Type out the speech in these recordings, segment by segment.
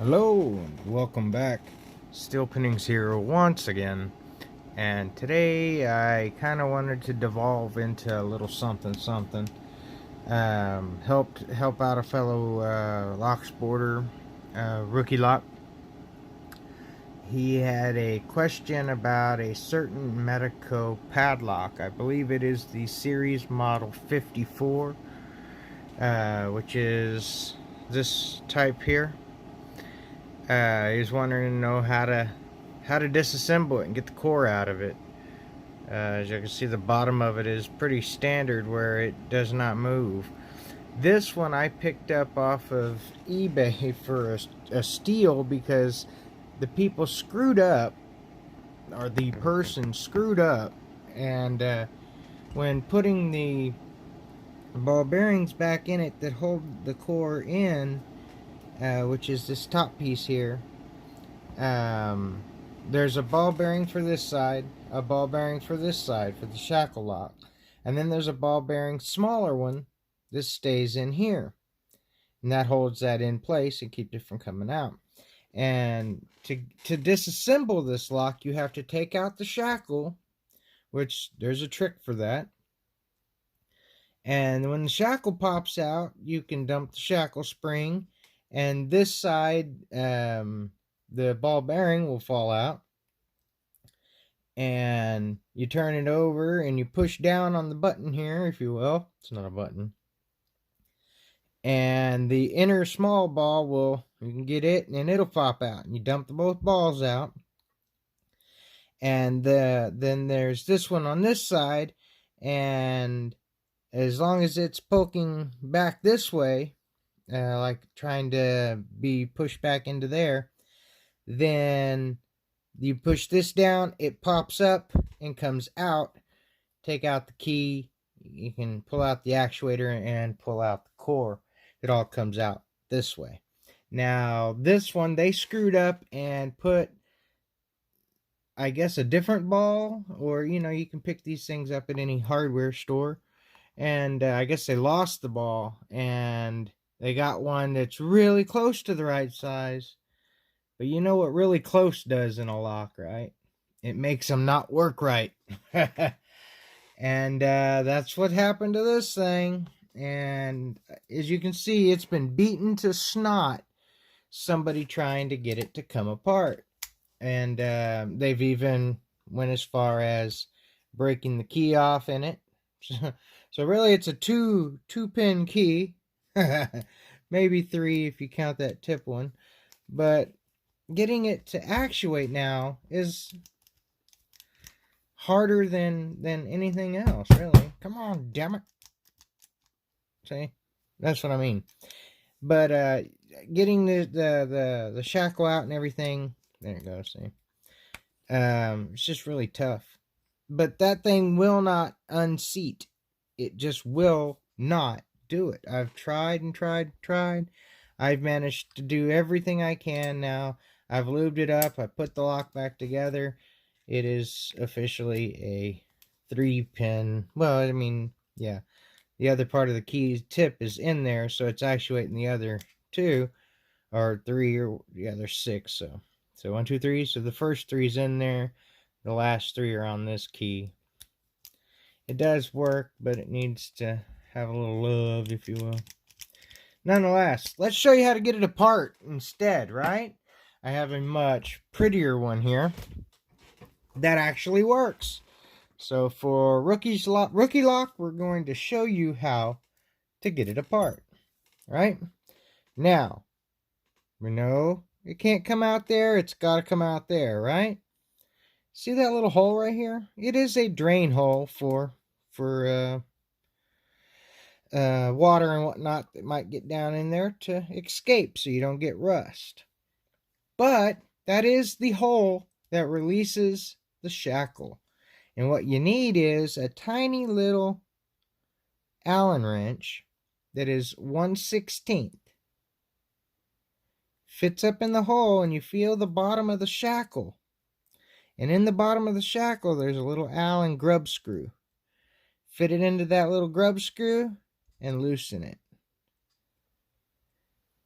Hello and welcome back. Steel Pinnings here once again, and today I kind of wanted to devolve into a little something. Help out a fellow lock sporter, rookie lock. He had a question about a certain Medeco padlock. I believe it is the series model 54, which is this type here. He was wanting to know how to disassemble it and get the core out of it. As you can see, the bottom of it is pretty standard where it does not move. This one I picked up off of eBay for a steal because the people screwed up, or the person screwed up, and when putting the ball bearings back in it that hold the core in, which is this top piece here, there's a ball bearing for this side, a ball bearing for this side for the shackle lock, and then there's a ball bearing smaller one. This stays in here, and that holds that in place and keeps it from coming out. And to disassemble this lock, you have to take out the shackle, which there's a trick for that. And when the shackle pops out, you can dump the shackle spring, and this side, the ball bearing will fall out. And you turn it over and you push down on the button here, if you will. It's not a button. And the inner small ball you can get it and it'll pop out. And you dump both balls out. And then there's this one on this side. And as long as it's poking back this way, like trying to be pushed back into there, then you push this down, it pops up and comes out. Take out the key, you can pull out the actuator and pull out the core. It all comes out this way. Now this one they screwed up and put, I guess, a different ball, or you can pick these things up at any hardware store, and I guess they lost the ball and they got one that's really close to the right size. But you know what really close does in a lock, right? It makes them not work right. And that's what happened to this thing. And as you can see, it's been beaten to snot, somebody trying to get it to come apart. And they've even went as far as breaking the key off in it. So really it's a two pin key. Maybe three if you count that tip one. But getting it to actuate now is harder than anything else, really. Come on, damn it. See? That's what I mean. But getting the shackle out and everything, there it goes, see? It's just really tough. But that thing will not unseat. It just will not do it. I've tried and tried. I've managed to do everything I can now. I've lubed it up. I put the lock back together. It is officially a 3-pin. Well, I mean, yeah. The other part of the key tip is in there, so it's actuating the other two. Or three, or yeah, there's 6. So 1, 2, 3. So the first 3's in there. The last 3 are on this key. It does work, but it needs to have a little love, if you will. Nonetheless, let's show you how to get it apart instead, right? I have a much prettier one here that actually works. So for rookie lock, we're going to show you how to get it apart, right? Now, we know it can't come out there. It's got to come out there, right? See that little hole right here? It is a drain hole for water and whatnot that might get down in there to escape so you don't get rust. But that is the hole that releases the shackle. And what you need is a tiny little Allen wrench that is 1/16. Fits up in the hole and you feel the bottom of the shackle. And in the bottom of the shackle there's a little Allen grub screw. Fit it into that little grub screw and loosen it.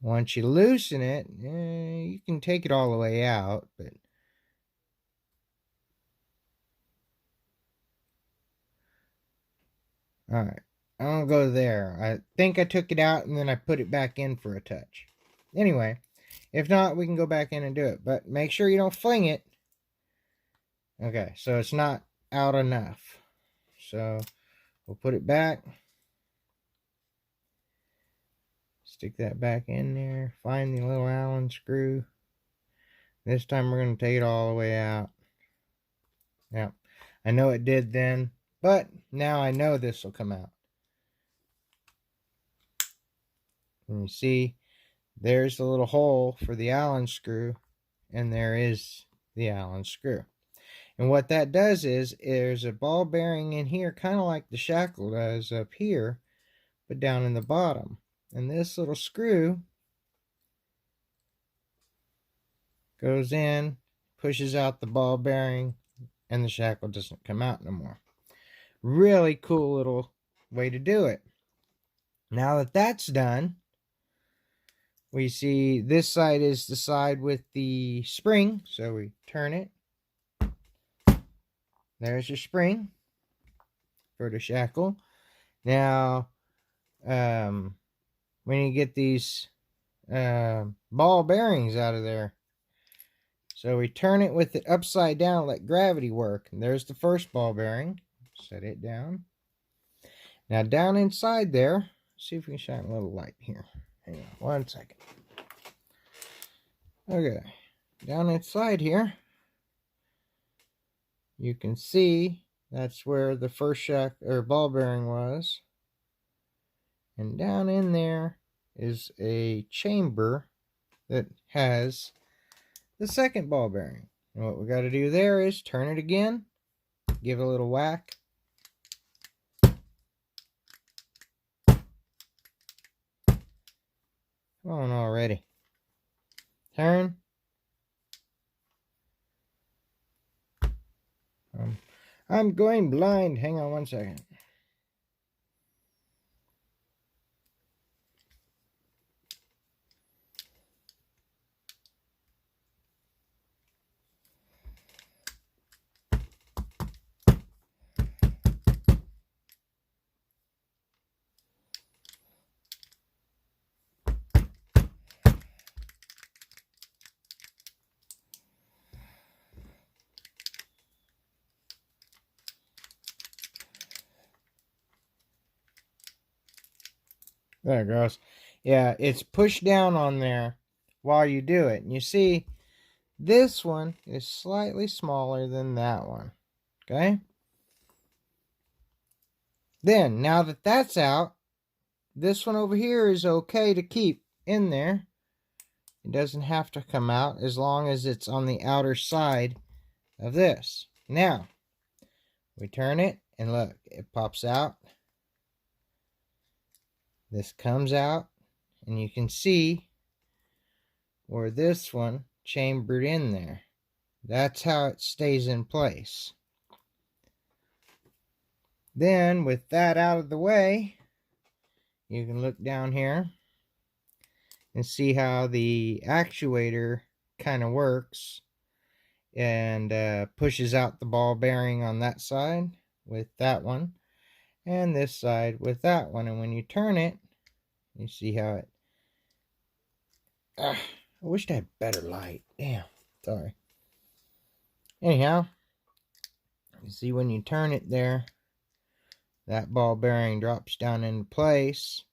Once you loosen it, you can take it all the way out, but alright, I'm gonna go there. I think I took it out and then I put it back in for a touch. Anyway, if not, we can go back in and do it, but make sure you don't fling it. Okay, so it's not out enough. So we'll put it back. Stick that back in there. Find the little Allen screw. This time we're going to take it all the way out. Yeah, I know it did then, but now I know this will come out. And you see, there's the little hole for the Allen screw, and there is the Allen screw. And what that does is, there's a ball bearing in here, kind of like the shackle does up here, but down in the bottom. And this little screw goes in, pushes out the ball bearing, and the shackle doesn't come out no more. Really cool little way to do it. Now that that's done, we see this side is the side with the spring, so we turn it. There's your spring for the shackle. Now, when you get these ball bearings out of there, so we turn it with it upside down, let gravity work. And there's the first ball bearing. Set it down. Now down inside there, see if we can shine a little light here. Hang on 1 second. Okay, down inside here, you can see that's where the first ball bearing was. And down in there is a chamber that has the second ball bearing. And what we got to do there is turn it again, give it a little whack. Come on already. Turn. I'm going blind. Hang on 1 second. There it goes. Yeah, it's pushed down on there while you do it. And you see, this one is slightly smaller than that one. Okay? Then, now that that's out, this one over here is okay to keep in there. It doesn't have to come out as long as it's on the outer side of this. Now, we turn it and look, it pops out. This comes out and you can see where this one chambered in there. That's how it stays in place. Then with that out of the way, you can look down here and see how the actuator kind of works and pushes out the ball bearing on that side with that one, and this side with that one. And when you turn it, you see how it... I wished I had better light. Damn, sorry. Anyhow, you see when you turn it there, that ball bearing drops down into place.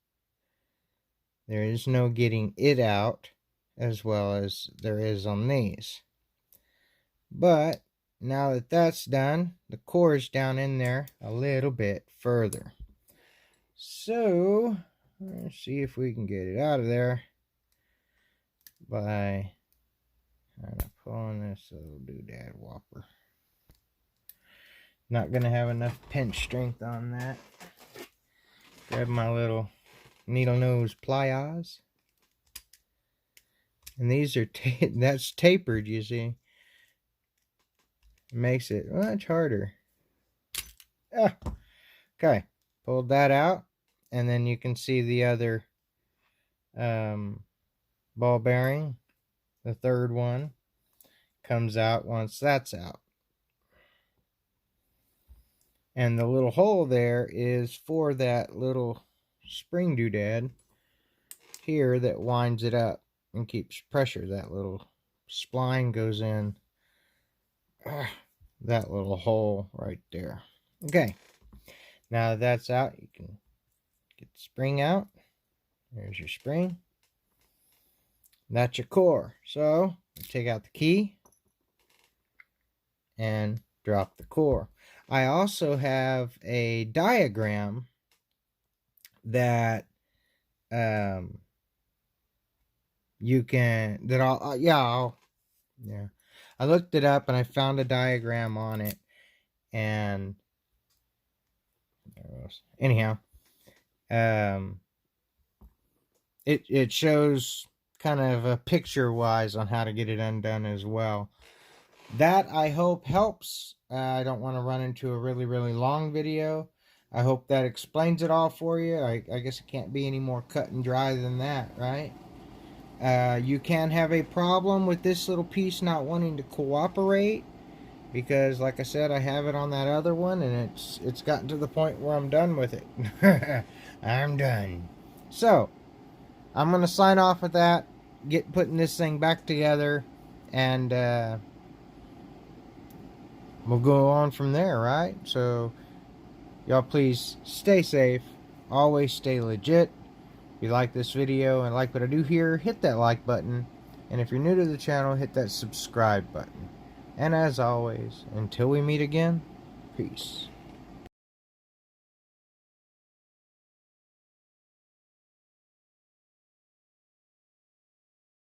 There is no getting it out as well as there is on these. But now that that's done, the core is down in there a little bit further. So, let's see if we can get it out of there by kind of pulling this little doodad whopper. Not going to have enough pinch strength on that. Grab my little needle nose pliers. And these are, that's tapered, you see. It makes it much harder. Okay, pulled that out. And then you can see the other ball bearing, the third one, comes out once that's out. And the little hole there is for that little spring doodad here that winds it up and keeps pressure. That little spline goes in that little hole right there. Okay, now that's out, you can get the spring out. There's your spring. That's your core. So take out the key and drop the core. I also have a diagram that you can, that I looked it up and I found a diagram on it, and anyhow, it shows kind of a picture wise on how to get it undone as well. That I hope helps. I don't want to run into a really long video. I hope that explains it all for you. I guess it can't be any more cut and dry than that, right? You can have a problem with this little piece not wanting to cooperate, because like I said, I have it on that other one, and it's gotten to the point where I'm done with it. I'm done. So I'm gonna sign off with that, putting this thing back together, and we'll go on from there, right? So y'all please stay safe, always stay legit. If you like this video and like what I do here, hit that like button. And if you're new to the channel, hit that subscribe button. And as always, until we meet again, peace.